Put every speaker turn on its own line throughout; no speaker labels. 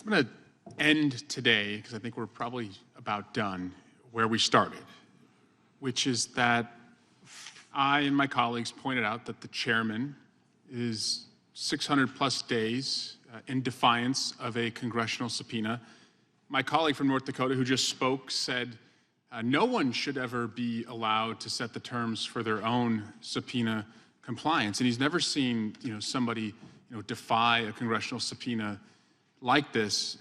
I'm going to end today, because I think we're probably about done, where we started, which is that I and my colleagues pointed out that the chairman is 600 plus days in defiance of a congressional subpoena. My colleague from North Dakota who just spoke said no one should ever be allowed to set the terms for their own subpoena compliance. And he's never seen somebody defy a congressional subpoena like this.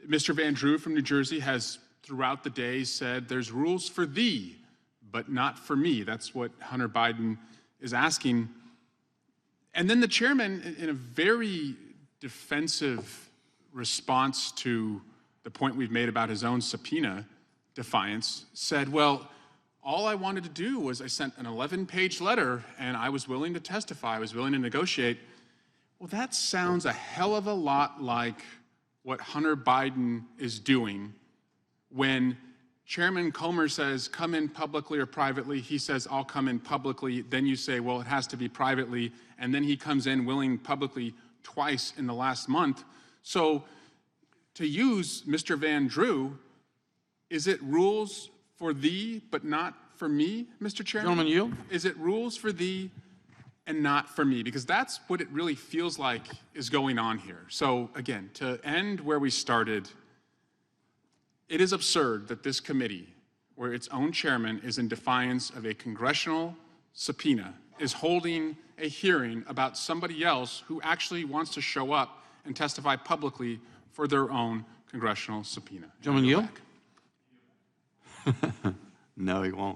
Mr. Van Drew from New Jersey has throughout the day said there's rules for thee, but not for me. That's what Hunter Biden is asking. And then the chairman, in a very defensive response to the point we've made about his own subpoena defiance, said, well, all I wanted to do was I sent an 11-page letter and I was willing to testify, I was willing to negotiate. Well, that sounds a hell of a lot like what Hunter Biden is doing when Chairman Comer says, come in publicly or privately. He says, I'll come in publicly. Then you say, well, it has to be privately. And then he comes in willing publicly twice in the last month. So to use Mr. Van Drew, is it rules for thee, but not for me, Mr. Chairman?
Gentleman, yield.
Is it rules for thee and not for me? Because that's what it really feels like is going on here. So again, to end where we started, it is absurd that this committee, where its own chairman is in defiance of a congressional subpoena, is holding a hearing about somebody else who actually wants to show up and testify publicly for their own congressional subpoena.
Gentleman, yield. No, he won't.